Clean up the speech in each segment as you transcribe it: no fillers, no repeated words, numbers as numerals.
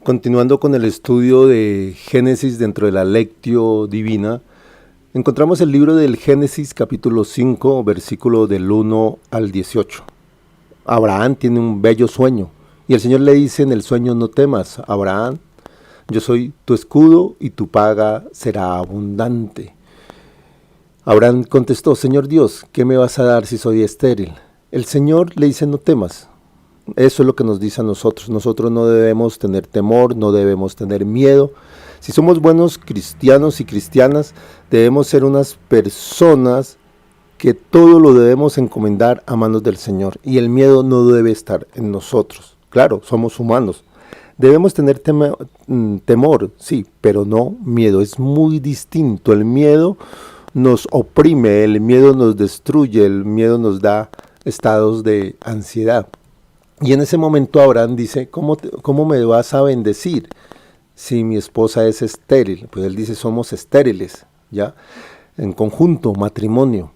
Continuando con el estudio de Génesis dentro de la Lectio Divina, encontramos el libro del Génesis capítulo 5, versículo del 1 al 18. Abraham tiene un bello sueño y el Señor le dice en el sueño: no temas, Abraham, yo soy tu escudo y tu paga será abundante. Abraham contestó: Señor Dios, ¿qué me vas a dar si soy estéril? El Señor le dice: no temas. Eso es lo que nos dice a nosotros. Nosotros no debemos tener temor, no debemos tener miedo. Si somos buenos cristianos y cristianas, debemos ser unas personas que todo lo debemos encomendar a manos del Señor. Y el miedo no debe estar en nosotros. Claro, somos humanos. Debemos tener temor, sí, pero no miedo. Es muy distinto. El miedo nos oprime, el miedo nos destruye, el miedo nos da estados de ansiedad. Y en ese momento Abraham dice: ¿Cómo me vas a bendecir si mi esposa es estéril? Pues él dice: somos estériles, ¿ya? En conjunto, matrimonio.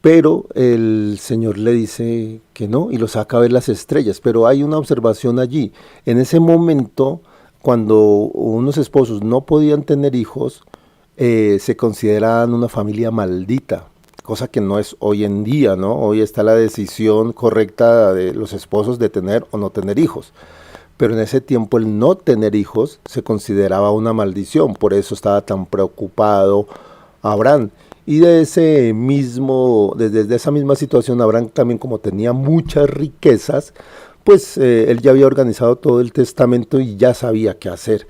Pero el Señor le dice que no y lo saca a ver las estrellas. Pero hay una observación allí. En ese momento, cuando unos esposos no podían tener hijos, se consideraban una familia maldita. Cosa que no es hoy en día, ¿no? Hoy está la decisión correcta de los esposos de tener o no tener hijos. Pero en ese tiempo el no tener hijos se consideraba una maldición, por eso estaba tan preocupado Abraham. Y desde esa misma situación, Abraham también, como tenía muchas riquezas, pues él ya había organizado todo el testamento y ya sabía qué hacer.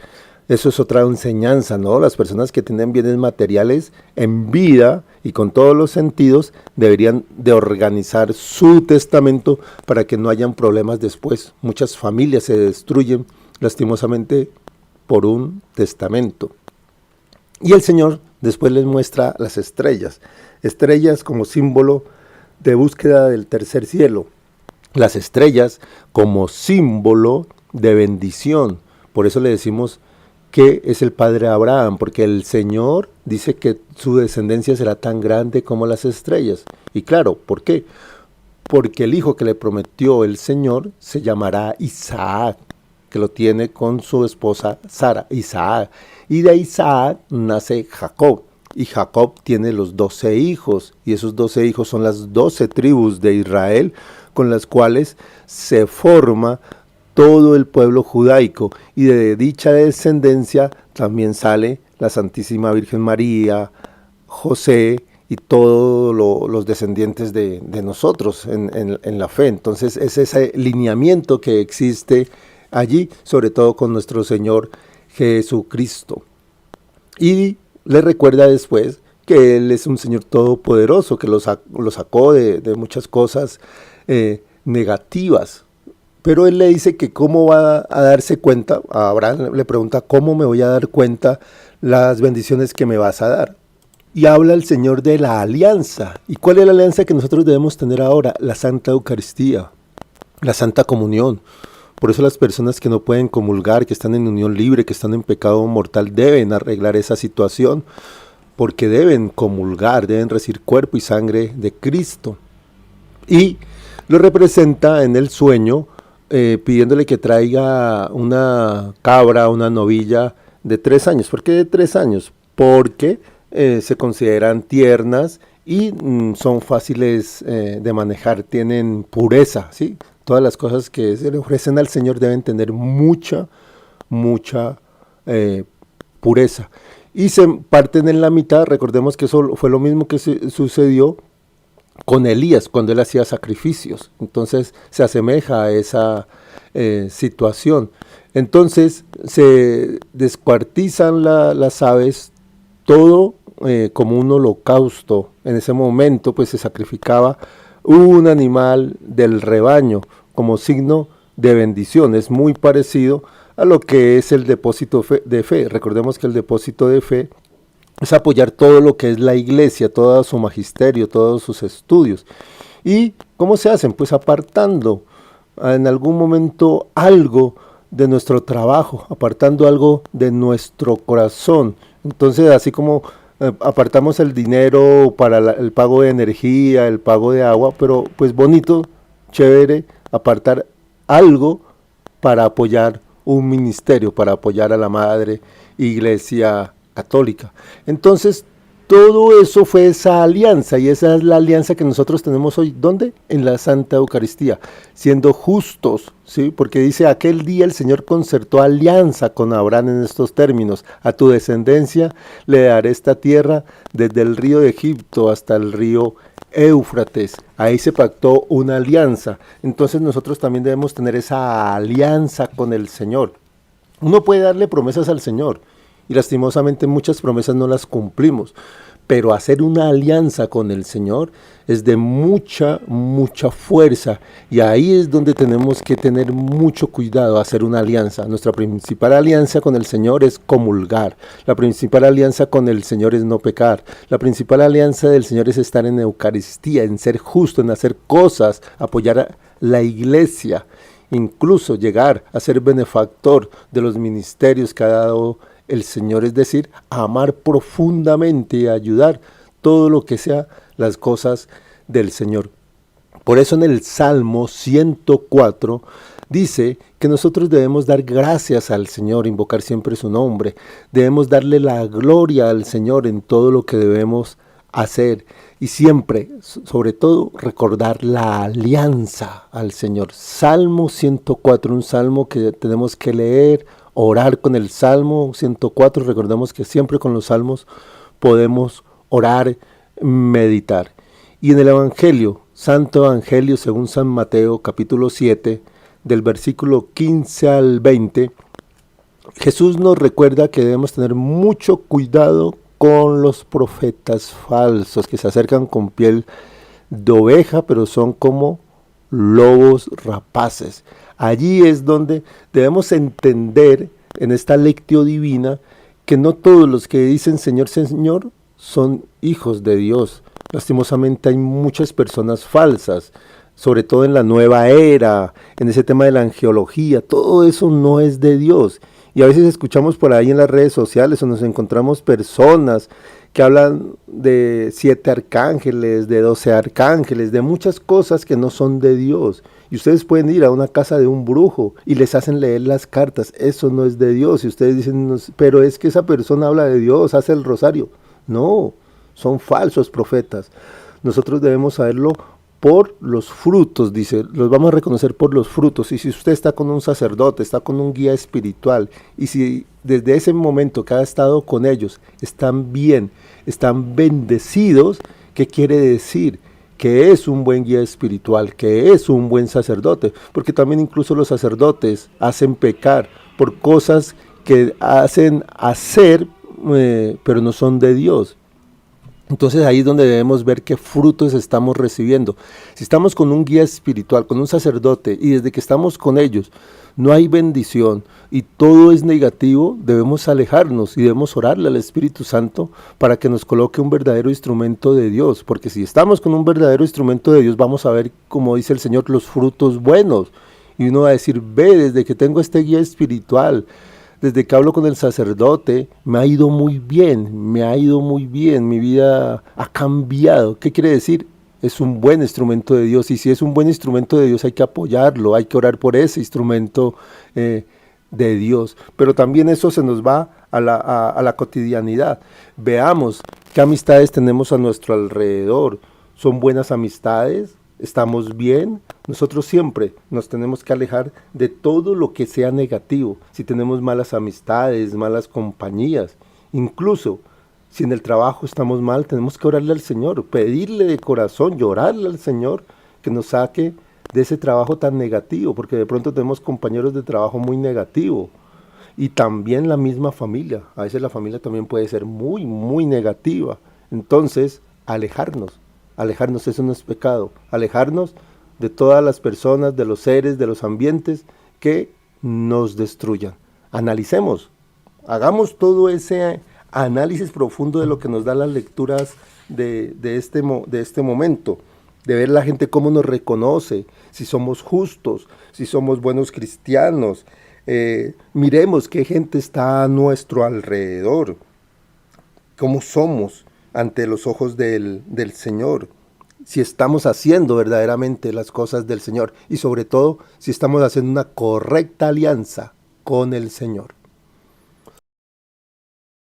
Eso es otra enseñanza, ¿no? Las personas que tienen bienes materiales en vida y con todos los sentidos deberían de organizar su testamento para que no hayan problemas después. Muchas familias se destruyen lastimosamente por un testamento. Y el Señor después les muestra las estrellas. Estrellas como símbolo de búsqueda del tercer cielo. Las estrellas como símbolo de bendición. Por eso le decimos que es el padre Abraham, porque el Señor dice que su descendencia será tan grande como las estrellas. Y claro, ¿por qué? Porque el hijo que le prometió el Señor se llamará Isaac, que lo tiene con su esposa Sara, Isaac. Y de Isaac nace Jacob, y Jacob tiene los 12 hijos, y esos 12 hijos son las 12 tribus de Israel, con las cuales se forma todo el pueblo judaico, y de dicha descendencia también sale la Santísima Virgen María, José y todos los descendientes de nosotros en la fe. Entonces es ese lineamiento que existe allí, sobre todo con nuestro Señor Jesucristo. Y le recuerda después que Él es un Señor todopoderoso, que lo sacó de muchas cosas negativas. Pero él le dice que cómo va a darse cuenta. A Abraham le pregunta: ¿cómo me voy a dar cuenta las bendiciones que me vas a dar? Y habla el Señor de la alianza. ¿Y cuál es la alianza que nosotros debemos tener ahora? La Santa Eucaristía, la Santa Comunión. Por eso las personas que no pueden comulgar, que están en unión libre, que están en pecado mortal, deben arreglar esa situación, porque deben comulgar, deben recibir cuerpo y sangre de Cristo. Y lo representa en el sueño, pidiéndole que traiga una cabra, una novilla de 3 años. ¿Por qué de 3 años? Porque se consideran tiernas y son fáciles de manejar, tienen pureza, ¿sí? Todas las cosas que se le ofrecen al Señor deben tener mucha pureza. Y se parten en la mitad. Recordemos que eso fue lo mismo que sucedió con Elías cuando él hacía sacrificios. Entonces se asemeja a esa situación. Entonces se descuartizan las aves, todo como un holocausto. En ese momento pues se sacrificaba un animal del rebaño como signo de bendición. Es muy parecido a lo que es el depósito de fe. Recordemos que el depósito de fe es apoyar todo lo que es la iglesia, todo su magisterio, todos sus estudios. ¿Y cómo se hacen? Pues apartando en algún momento algo de nuestro trabajo, apartando algo de nuestro corazón. Entonces, así como apartamos el dinero para el pago de energía, el pago de agua, pero pues bonito, chévere, apartar algo para apoyar un ministerio para apoyar a la madre Iglesia Católica. Entonces, todo eso fue esa alianza, y esa es la alianza que nosotros tenemos hoy. ¿Dónde? En la Santa Eucaristía, siendo justos, ¿sí? Porque dice, aquel día el Señor concertó alianza con Abraham en estos términos: a tu descendencia le daré esta tierra desde el río de Egipto hasta el río Éufrates. Ahí se pactó una alianza. Entonces nosotros también debemos tener esa alianza con el Señor. Uno puede darle promesas al Señor, y lastimosamente muchas promesas no las cumplimos, pero hacer una alianza con el Señor es de mucha fuerza, y ahí es donde tenemos que tener mucho cuidado, hacer una alianza. Nuestra principal alianza con el Señor es comulgar, la principal alianza con el Señor es no pecar, la principal alianza del Señor es estar en Eucaristía, en ser justo, en hacer cosas, apoyar a la iglesia, incluso llegar a ser benefactor de los ministerios que ha dado el Señor, es decir, amar profundamente y ayudar todo lo que sea las cosas del Señor. Por eso en el Salmo 104 dice que nosotros debemos dar gracias al Señor, invocar siempre su nombre, debemos darle la gloria al Señor en todo lo que debemos hacer, y siempre, sobre todo, recordar la alianza al Señor. Salmo 104, un salmo que tenemos que leer, orar con el Salmo 104. Recordemos que siempre con los salmos podemos orar, meditar. Y en el Evangelio, Santo Evangelio según San Mateo, capítulo 7, del versículo 15 al 20, Jesús nos recuerda que debemos tener mucho cuidado con los profetas falsos que se acercan con piel de oveja, pero son como lobos rapaces. Allí es donde debemos entender, en esta lectio divina, que no todos los que dicen Señor, Señor son hijos de Dios. Lastimosamente hay muchas personas falsas, sobre todo en la nueva era, en ese tema de la angelología. Todo eso no es de Dios. Y a veces escuchamos por ahí en las redes sociales, o nos encontramos personas que hablan de 7 arcángeles, de 12 arcángeles, de muchas cosas que no son de Dios. Y ustedes pueden ir a una casa de un brujo y les hacen leer las cartas. Eso no es de Dios. Y ustedes dicen, no, pero es que esa persona habla de Dios, hace el rosario. No, son falsos profetas. Nosotros debemos saberlo por los frutos, dice, los vamos a reconocer por los frutos. Y si usted está con un sacerdote, está con un guía espiritual, y si desde ese momento que ha estado con ellos están bien, están bendecidos, ¿qué quiere decir? Que es un buen guía espiritual, que es un buen sacerdote, porque también incluso los sacerdotes hacen pecar por cosas que hacen hacer, pero no son de Dios. Entonces ahí es donde debemos ver qué frutos estamos recibiendo. Si estamos con un guía espiritual, con un sacerdote, y desde que estamos con ellos no hay bendición y todo es negativo, debemos alejarnos y debemos orarle al Espíritu Santo para que nos coloque un verdadero instrumento de Dios. Porque si estamos con un verdadero instrumento de Dios, vamos a ver, como dice el Señor, los frutos buenos. Y uno va a decir, ve, desde que tengo este guía espiritual, desde que hablo con el sacerdote, me ha ido muy bien, mi vida ha cambiado. ¿Qué quiere decir? Es un buen instrumento de Dios, y si es un buen instrumento de Dios hay que apoyarlo, hay que orar por ese instrumento de Dios. Pero también eso se nos va a la cotidianidad. Veamos qué amistades tenemos a nuestro alrededor. ¿Son buenas amistades? ¿Estamos bien? Nosotros siempre nos tenemos que alejar de todo lo que sea negativo. Si tenemos malas amistades, malas compañías, incluso si en el trabajo estamos mal, tenemos que orarle al Señor, pedirle de corazón, llorarle al Señor que nos saque de ese trabajo tan negativo, porque de pronto tenemos compañeros de trabajo muy negativos. Y también la misma familia, a veces la familia también puede ser muy negativa. Entonces, alejarnos, eso no es pecado, alejarnos de todas las personas, de los seres, de los ambientes que nos destruyan. Analicemos, hagamos todo ese análisis profundo de lo que nos dan las lecturas de este momento, de ver la gente cómo nos reconoce, si somos justos, si somos buenos cristianos. Miremos qué gente está a nuestro alrededor, cómo somos ante los ojos del Señor, si estamos haciendo verdaderamente las cosas del Señor, y sobre todo si estamos haciendo una correcta alianza con el Señor.